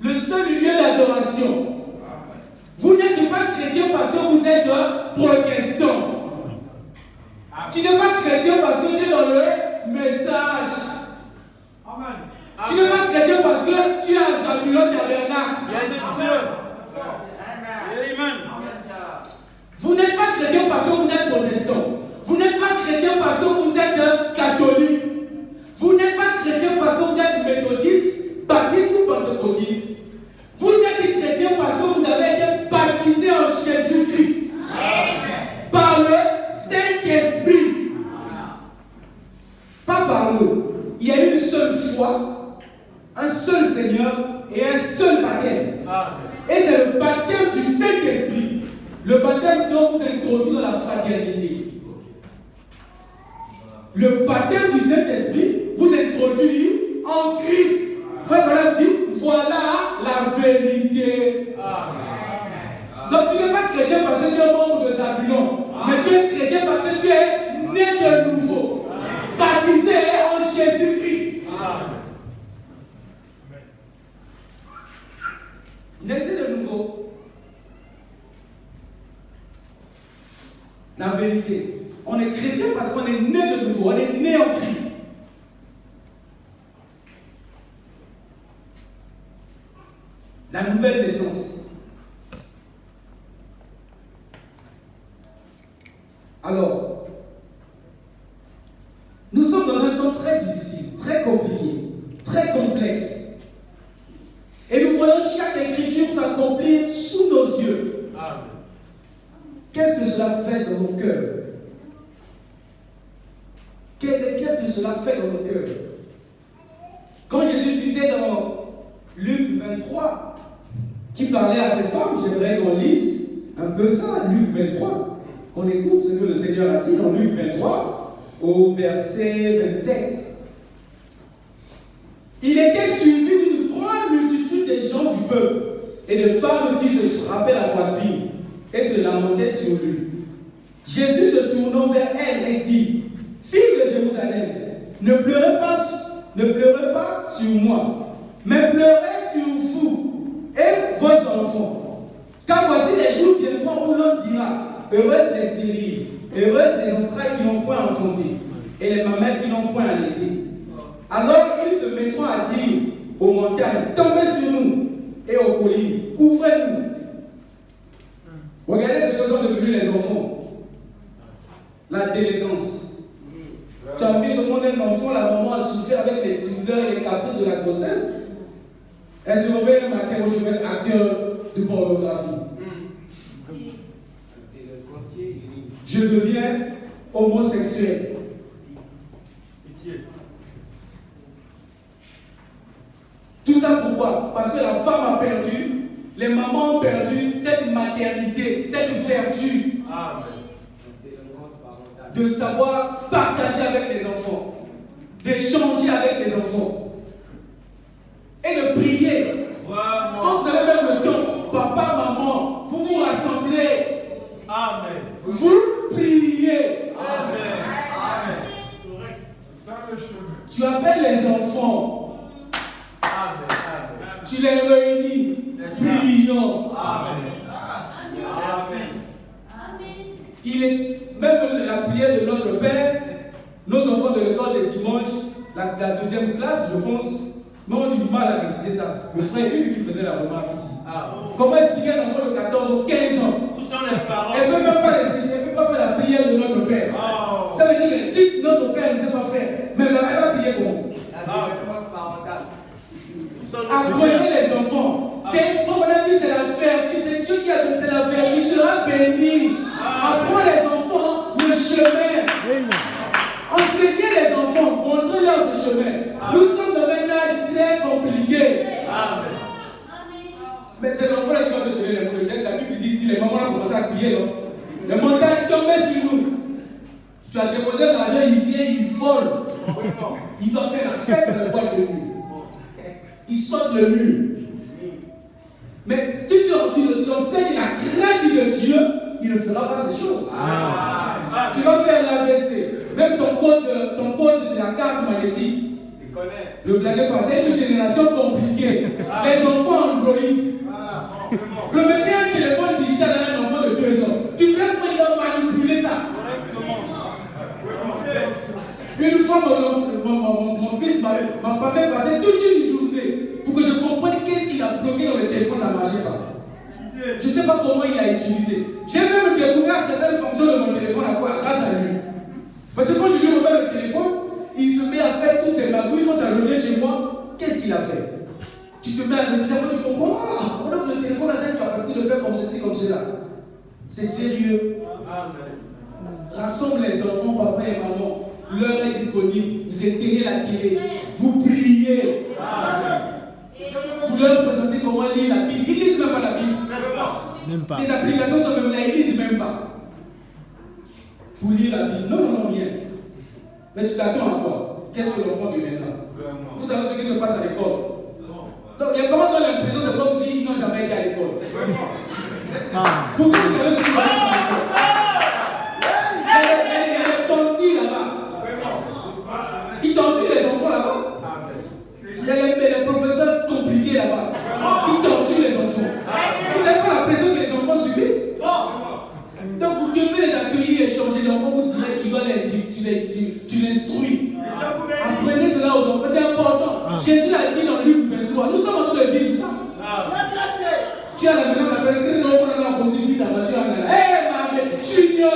le seul lieu d'adoration. Vous n'êtes pas chrétien parce que vous êtes protestant. Tu n'es pas chrétien parce que tu es dans le message. Amen. Tu n'es pas chrétien parce que tu es un Zabulon tabernacle. Amen. Vous n'êtes pas chrétien parce que vous êtes protestant. Vous n'êtes pas chrétien parce que vous êtes catholique. Vous n'êtes pas chrétien parce que vous êtes méthodiste, baptiste ou pentecôtiste. Vous êtes chrétien parce que vous avez été baptisé en Jésus-Christ. Par le Saint-Esprit. Pas par nous. Il y a une seule foi, un seul Seigneur et un seul baptême. Et c'est le baptême du Saint-Esprit. Le baptême dont vous introduit dans la fraternité. Le baptême du Saint-Esprit vous introduit en Christ. Frère Branham dit, voilà la vérité. Donc tu n'es pas chrétien parce que tu es membre de Zabulon. Mais tu es chrétien parce que tu es né de nouveau. Baptisé en Jésus-Christ. Naissez de nouveau. La vérité. On est chrétien parce qu'on est né de nouveau. On est né en Christ. La nouvelle naissance. Alors, nous sommes dans un temps très difficile, très compliqué, très complexe. Et nous voyons chaque écriture s'accomplir sous nos yeux. Qu'est-ce que cela fait dans nos cœurs? Qu'est-ce que cela fait dans nos cœurs? Quand Jésus disait dans Luc 23, qui parlait à ces femmes, j'aimerais qu'on lise un peu ça, Luc 23. On écoute ce que le Seigneur a dit dans Luc 23, au verset 27. Il était suivi d'une grande multitude des gens du peuple et de femmes qui se frappaient la poitrine et se lamentaient sur lui. Jésus se tournant vers elle et dit, fille de Jérusalem, ne pleurez pas sur moi, mais pleurez sur vous et vos enfants. Car voici les jours viendront où l'on dira, heureuses les stériles, heureuses les entrailles qui n'ont point enfanté, et les mamelles qui n'ont point allaité. Alors ils se mettront à dire aux montagnes, tombez sur nous, et aux collines, couvrez-nous. Regardez ce que sont devenus les enfants. La délinquance. Tu as mis au monde un enfant, la maman a souffert avec les douleurs et les caprices de la grossesse. Elle se réveille un matin où je vais être acteur de pornographie. Je deviens homosexuel. Tout ça pourquoi? Parce que la femme a perdu, les mamans ont perdu cette maternité, cette vertu. De savoir partager avec les enfants, d'échanger avec les enfants et de prier. Quand vous avez même le temps, papa, maman, vous vous rassemblez. Amen. Vous priez. Amen. Amen. Tu appelles les enfants. Amen. Tu les réunis. Prions. Amen. Merci. Il est même la prière de notre Père, nos enfants de l'école de dimanche, la deuxième classe, je pense, mais on a du mal à réciter ça. Le frère Hugues qui faisait la remarque ici. Comment expliquer un enfant de 14 ou 15 ans? Où sont les paroles? Elle ne peut même pas réciter, elle ne peut pas faire la prière de notre Père. Ça veut dire que si notre Père ne sait pas faire, mais là, elle va prier comment? Apprenez les enfants. C'est comme on a dit, c'est la vertu. C'est Dieu qui a donné la vertu. Tu seras béni. Apprends les enfants le chemin. Enseignez les enfants. Montrez-leur ce chemin. Nous sommes dans un âge très compliqué. Mais c'est l'enfant qui va te donner les mots. La Bible dit si les mamans ont commencé à crier, non? Les montagnes tombaient sur nous. Tu as déposé l'argent, il vient, il vole. Il doit faire la fête dans le boîte de nuit. Il saute le mur. Mais si tu enseignes la crainte de Dieu, il ne fera pas ces choses. Tu vas faire l'ABC. Même ton code de la carte magnétique. Ne blaguez pas, c'est une génération compliquée. Les enfants Android. Remettez un téléphone digital à un enfant de 2 ans. Tu sais comment il va manipuler ça? Une fois, mon fils m'a pas fait passer toute une journée pour que je comprenne qu'est-ce qu'il a bloqué dans le téléphone, ça ne marchait pas. Je ne sais pas comment il a utilisé. J'ai même découvert certaines fonctions de mon téléphone grâce à lui. Parce que quand je lui remets le téléphone, il se met à faire toutes ces magouilles. Quand ça revient chez moi, qu'est-ce qu'il a fait? Tu te mets à réfléchir, tu comprends. Voilà que le téléphone a cette capacité de faire comme ceci, comme cela. C'est sérieux. Rassemble les enfants, papa et maman. L'heure est disponible. Vous éteignez la télé. Vous priez. Vous leur présentez comment lire la Bible. Ils ne lisent même pas la Bible. Même pas. Les applications sont même là, ils ne lisent même pas. Pour lire la Bible. Non, rien. Mais tu t'attends à quoi? Qu'est-ce que l'enfant devient là? Vous savez ce qui se passe à l'école. Donc les parents ont l'impression que c'est comme s'ils n'ont jamais été à l'école. Pourquoi vous savez ce qui se passe à l'école? Il y a des tontis là-bas. Ils torturent les enfants là-bas. Il y a les professeurs compliqués là-bas. Ils torturent les enfants. Vous n'avez pas la pression que les enfants subissent? Donc vous devez les accueillir et changer l'enfant. Vous direz tu l'instruis. Apprenez cela aux enfants, c'est important. Jésus l'a dit dans Luc 23. Nous sommes en train de vivre ça. Tu as la maison, tu appelles, on a conduit la voiture en allant. Hé, maman, junior,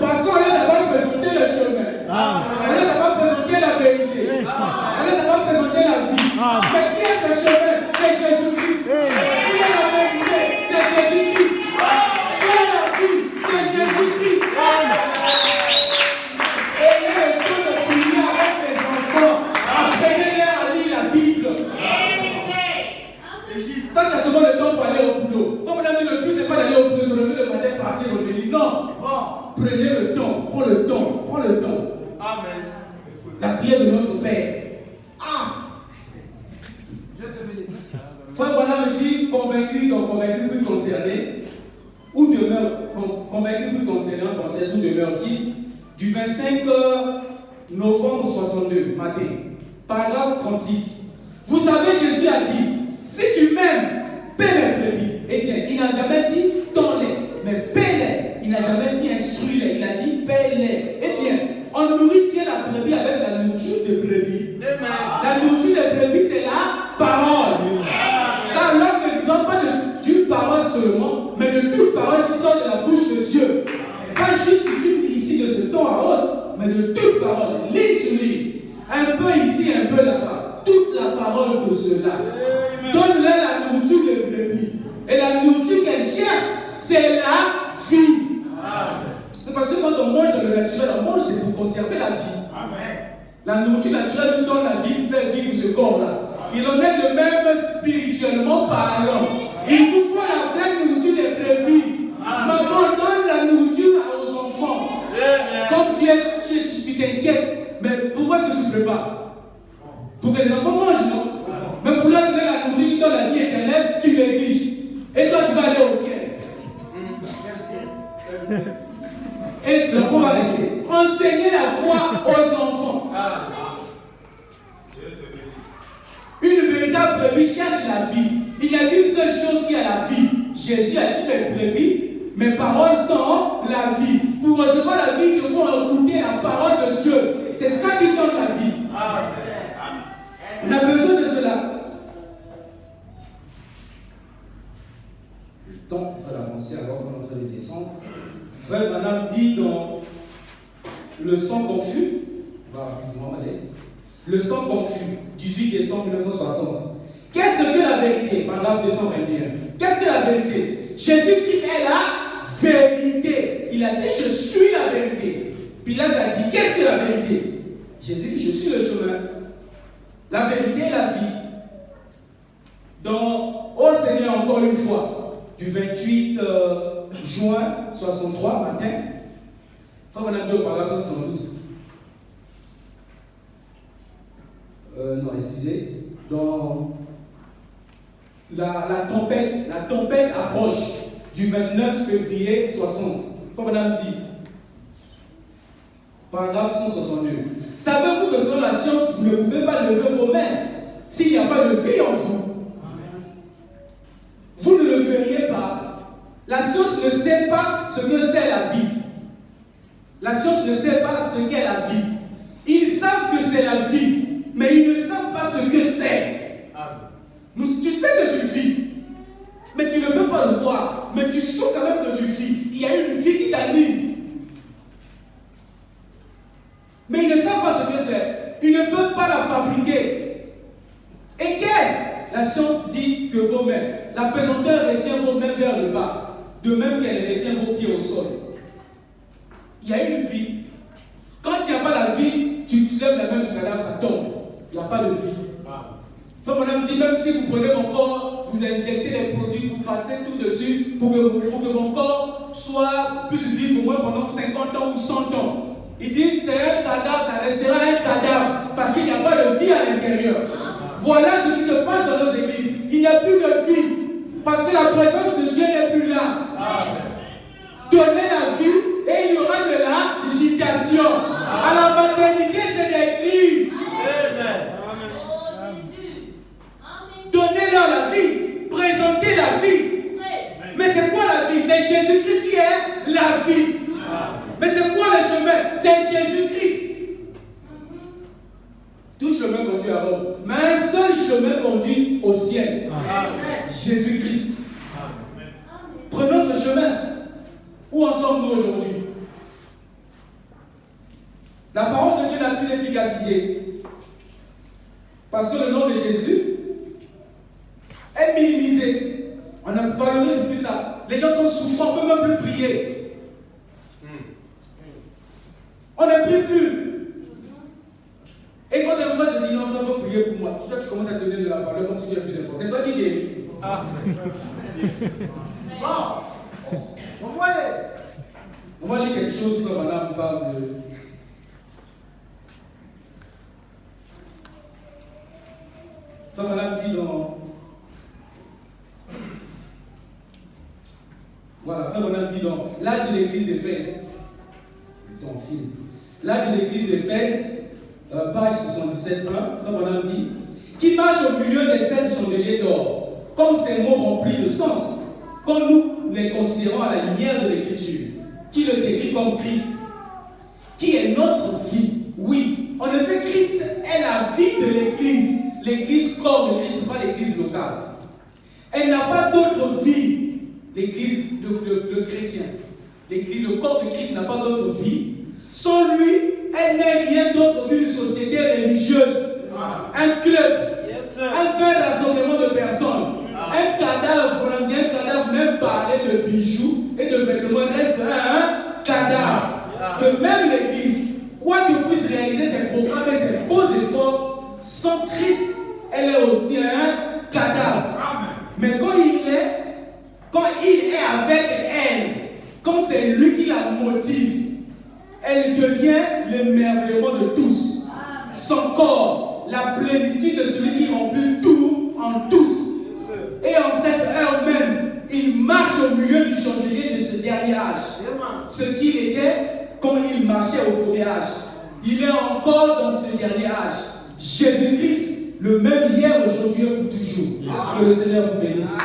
parce qu'on les a pas présenté le chemin. On les a pas présenté la vérité. On les a pas présenté la vie. Mais qui est ce chemin? C'est Jésus-Christ. Qui est la vérité? C'est Jésus-Christ. Qui est la vie? C'est Jésus-Christ. Ayez le temps de prier avec les enfants. Apprenez-les à lire la Bible. Quand tu as souvent le temps pour aller au boulot, comme on a dit, le but c'est pas d'aller au boulot, c'est le matin partir au lit. Non. Prenez le temps, prends le temps. Amen. La prière de notre Père. Frère Branham me dit convaincu, donc convaincu plus concerné. Où demeure, convaincu plus concerné, en parenthèse, où demeure-t-il? Du 25 novembre 62, matin. Paragraphe 36. Vous savez, Jésus a dit, si tu m'aimes, paie mes brebis. Eh bien, il n'a jamais dit donne-les, mais paie-les. Il n'a jamais dit instruis-les, il a dit paie-les. Eh bien, on nourrit bien la brebis avec la nourriture de brebis. La nourriture de brebis, c'est la parole. Car l'homme ne vient pas d'une parole seulement, mais de toute parole qui sort de la bouche de Dieu. Pas juste une ici de ce temps à autre, mais de toute parole, ligne sur ligne. Un peu ici, un peu là-bas. Toute la parole de cela. Donne-leur la nourriture de brebis. Et la nourriture qu'elle cherche, c'est la vie. C'est parce que quand on mange dans le naturel, on mange c'est pour conserver la vie. La nourriture naturelle nous donne la vie, nous fait vivre ce corps-là. Il en est de même spirituellement parlant. Il vous faut la vraie nourriture des brebis. Maman, donne la nourriture aux enfants. Comme tu t'inquiètes, mais pourquoi est-ce que tu prépares? Pour que les enfants mangent, non? Mais pour leur donner la nourriture qui donne la vie éternelle, tu négliges. Et toi, tu vas aller au ciel. Et l'enfant va rester. Enseignez la foi aux enfants. Une véritable brebis cherche la vie. Il n'y a qu'une seule chose qui a la vie. Jésus a dit mes brebis, mes paroles sont la vie. Pour recevoir la vie, il faut écouter la parole de Dieu. C'est ça qui donne la vie. On a besoin de cela. Le temps est en train d'avancer alors qu'on est en train de descendre. Frère Branham dit dans Le sang confus, le sang confus, 18 décembre 1960. Qu'est-ce que la vérité? Paragraphe 221. Qu'est-ce que la vérité? Jésus-Christ est la vérité. Il a dit je suis la vérité. Pilate a dit qu'est-ce que la vérité? Jésus dit je suis le chemin, la vérité et la vie. Dans Ô Seigneur encore une fois, du 28 juin 63 matin, on a dit au paragraphe 172. Non, excusez. Dans la tempête approche du 29 février 60. Comme on a dit, Paragraphe 162. Savez-vous que selon la science, vous ne pouvez pas lever vos mains s'il n'y a pas de vie en vous? Vous ne le verriez pas. La science ne sait pas ce que c'est la vie. La science ne sait pas ce qu'est la vie. Ils savent que c'est la vie, mais ils ne savent pas ce que c'est. Tu sais que tu vis, mais tu ne peux pas le voir. Mais tu sens quand même que tu vis. Il y a une vie qui t'anime. Mais ils ne savent pas ce que c'est. Ils ne peuvent pas la fabriquer. Et qu'est-ce? La science dit que vos mains, la pesanteur retient vos mains vers le bas, de même qu'elle retient vos pieds au sol. Il y a une vie. Quand il n'y a pas la vie, tu lèves la main du cadavre, ça tombe. Il n'y a pas de vie. Enfin, madame dit, même si vous prenez mon corps, vous injectez les produits, vous passez tout dessus pour que mon corps puisse vivre au moins pendant 50 ans ou 100 ans. Il dit c'est un cadavre, ça restera un cadavre parce qu'il n'y a pas de vie à l'intérieur. Voilà ce qui se passe dans nos églises. Il n'y a plus de vie parce que la présence de Dieu n'est plus là. Donnez la vie et il y aura de l'agitation. À la maternité, c'est des cris. Donnez-leur la vie. Présentez la vie. Mais c'est quoi la vie? C'est Jésus-Christ qui est la vie. Mais c'est quoi le chemin? C'est Jésus-Christ. Tout chemin conduit à Rome. Mais un seul chemin conduit au ciel. Jésus-Christ. Prenons ce chemin. Où en sommes-nous aujourd'hui? La parole de Dieu n'a plus d'efficacité. Parce que le nom de Jésus est minimisé. On ne valorise plus ça. Les gens sont souffrants, on ne peut même plus prier. On ne prie plus. Et quand un frère te dit non, frère, il faut prier pour moi, toi tu commences à te donner de la valeur comme si tu es plus important. C'est toi qui dis. Bon, on va lire quelque chose comme madame parle de. Frère madame dit dans. Voilà, frère madame dit dans l'âge de l'église d'Éphèse. Ton film. L'âge de l'église d'Éphèse, page 77, frère madame dit qui marche au milieu des 7 chandeliers d'or, comme ces mots remplis de sens, comme nous les considérons à la lumière de l'Écriture, qui le décrit comme Christ, qui est notre vie. Oui, en effet, Christ est la vie de l'Église. L'Église corps de Christ, pas l'Église locale. Elle n'a pas d'autre vie, l'Église, le chrétien. L'Église, le corps de Christ n'a pas d'autre vie. Sans lui, elle n'est rien d'autre qu'une société religieuse, un club, un fait rassemblement de personnes, un cadavre, on a dit un cadavre, même parler de bijoux et de vêtements, reste un cadavre. De même l'Église, quoi que puisse réaliser ses programmes et ses beaux efforts, sans Christ, elle est aussi un cadavre. Mais quand il est avec elle, quand c'est lui qui la motive, elle devient l'émerveillement de tous. Son corps, la plénitude de celui qui remplit tout en tous. Et en cette heure même, il marche au milieu du chandelier de ce dernier âge. Ce qu'il était quand il marchait au premier âge. Il est encore dans ce dernier âge. Jésus-Christ, le même hier, aujourd'hui et pour toujours. Que le Seigneur vous bénisse.